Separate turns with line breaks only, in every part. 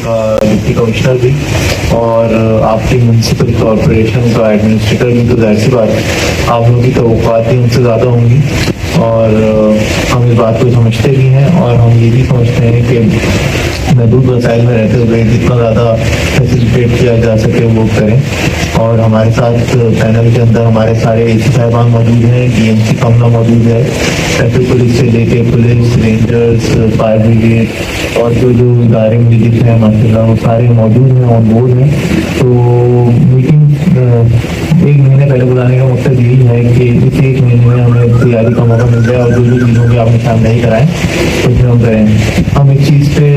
का deputy commissioner भी और आपकी म्यूनसिपल कॉरपोरेशन का एडमिनिस्ट्रेटर भी, तो जाहिर सी बात आप लोगों की तवक्कुआत भी उनसे ज़्यादा होंगी और हम इस बात को समझते भी हैं और हम ये भी समझते हैं कि महदूद वसाइल में रहते हुए जितना ज़्यादा फैसिलिटेट किया जा सके वो करें। और हमारे साथ पैनल के अंदर हमारे सारे एसी साहिबान मौजूद हैं, डीएमसी कमला मौजूद है, ट्रैफिक पुलिस से लेके पुलिस, रेंजर्स, फायर ब्रिगेड और जो जो इदारे म्यूजिक हैं माशाल्लाह वो सारे मौजूद हैं, ऑन बोर्ड हैं। तो मीटिंग एक महीने पहले बुलाने का मकसद यही है कि इस एक महीने में हमें तैयारी का मौका मिल जाए और जो जो चीज़ों की आपने शानदारी कराएं उसमें हम करें। हम एक चीज़ पे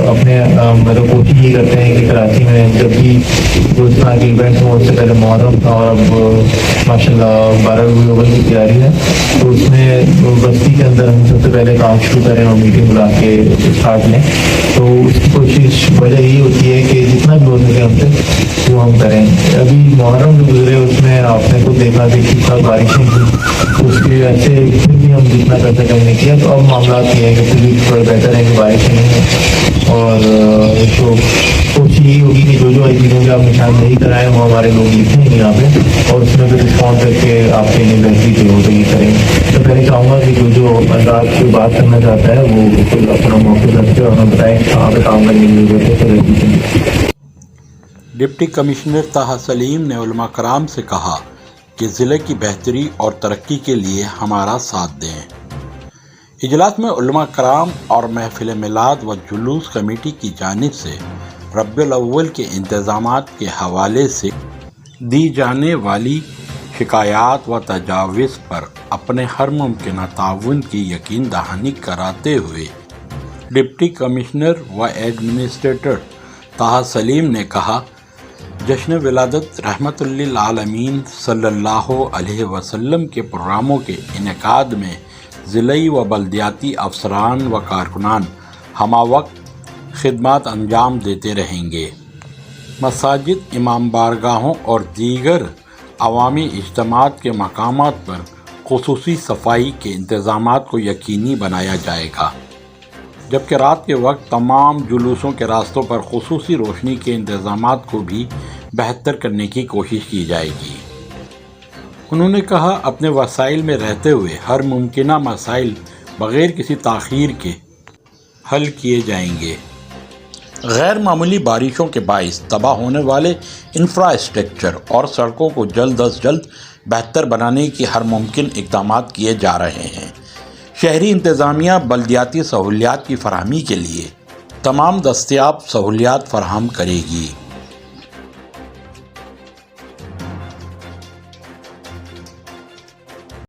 अपने मतलब कोशिश ये करते हैं कि कराची में जब भी उस तरह के इवेंट हो, उससे पहले मुहर्रम था और अब माशाल्लाह 12 अक्टूबर की तैयारी है, तो उसमें बस्ती के अंदर हम सबसे पहले काम शुरू करें और मीटिंग बुला के स्टार्ट लें। तो उसकी कोशिश वजह यही होती है कि जितना भी हो सके हमसे वो हम करें। अभी मुहर्रम जो गुजरे उसमें आपने तो देखा कि ठीक ठाक बारिशें थी, उसकी वजह से फिर भी हम जितना कर सके हमने किया। तो अब मामला ये है कि फिर भी थोड़ा बेहतर है कि बारिशें नहीं हैं और तो कोशिश यही होगी कि जो जो चीज़ों के आप निशान नहीं कराएं वो हमारे लोग लिखेंगे यहाँ पे और उसमें फिर रिस्पॉन्ड करके आपके लिए बेहतरी जो हो तो ये करेंगे। तो पहले चाहूँगा कि जो जो अंदाज से बात करना चाहता है वो बिल्कुल अपना मौके रखते और हमें बताएं कहाँ पे काम करने की जरूरत है।
डिप्टी कमिश्नर ताहा सलीम ने उलमा कराम से कहा कि ज़िले की बेहतरी और तरक्की के लिए हमारा साथ दें। इजलास में उलमा कराम और महफिल मिलाद व जुलूस कमेटी की जानिब से रब्बिउल अव्वल के इंतज़ामात के हवाले से दी जाने वाली शिकायत व तजावीज़ पर अपने हर मुमकिन ताउन की यकीन दहानी कराते हुए डिप्टी कमिश्नर व एडमिनिस्ट्रेटर ताहा सलीम ने कहा, जश्न विलादत रहमतुल्लिल आलमीन सल्लल्लाहु अलैहि वसल्लम के प्रोग्रामों के इनेकाद में ज़िलई व बल्दियाती अफसरान व कारकुनान हमावक्त खिदमत अंजाम देते रहेंगे। मसाजिद, इमाम बारगाहों और दीगर अवामी इज्तिमात के मकामात पर खुसूसी सफाई के इंतज़ामात को यकीनी बनाया जाएगा, जबकि रात के वक्त तमाम जुलूसों के रास्तों पर खुसूसी रोशनी के इंतज़ामात को भी बेहतर करने की कोशिश की जाएगी। उन्होंने कहा, अपने वसाइल में रहते हुए हर मुमकिना मसाइल बग़ैर किसी ताख़ीर के हल किए जाएंगे। गैर मामूली बारिशों के बाइस तबाह होने वाले इंफ्रास्ट्रक्चर और सड़कों को जल्द अज जल्द बेहतर बनाने की हर मुमकिन इक़दामात किए जा रहे हैं। शहरी इंतज़ामिया बल्दियाती सहूलियात की फराहमी के लिए तमाम दस्तयाब सहूलियात फराहम करेगी।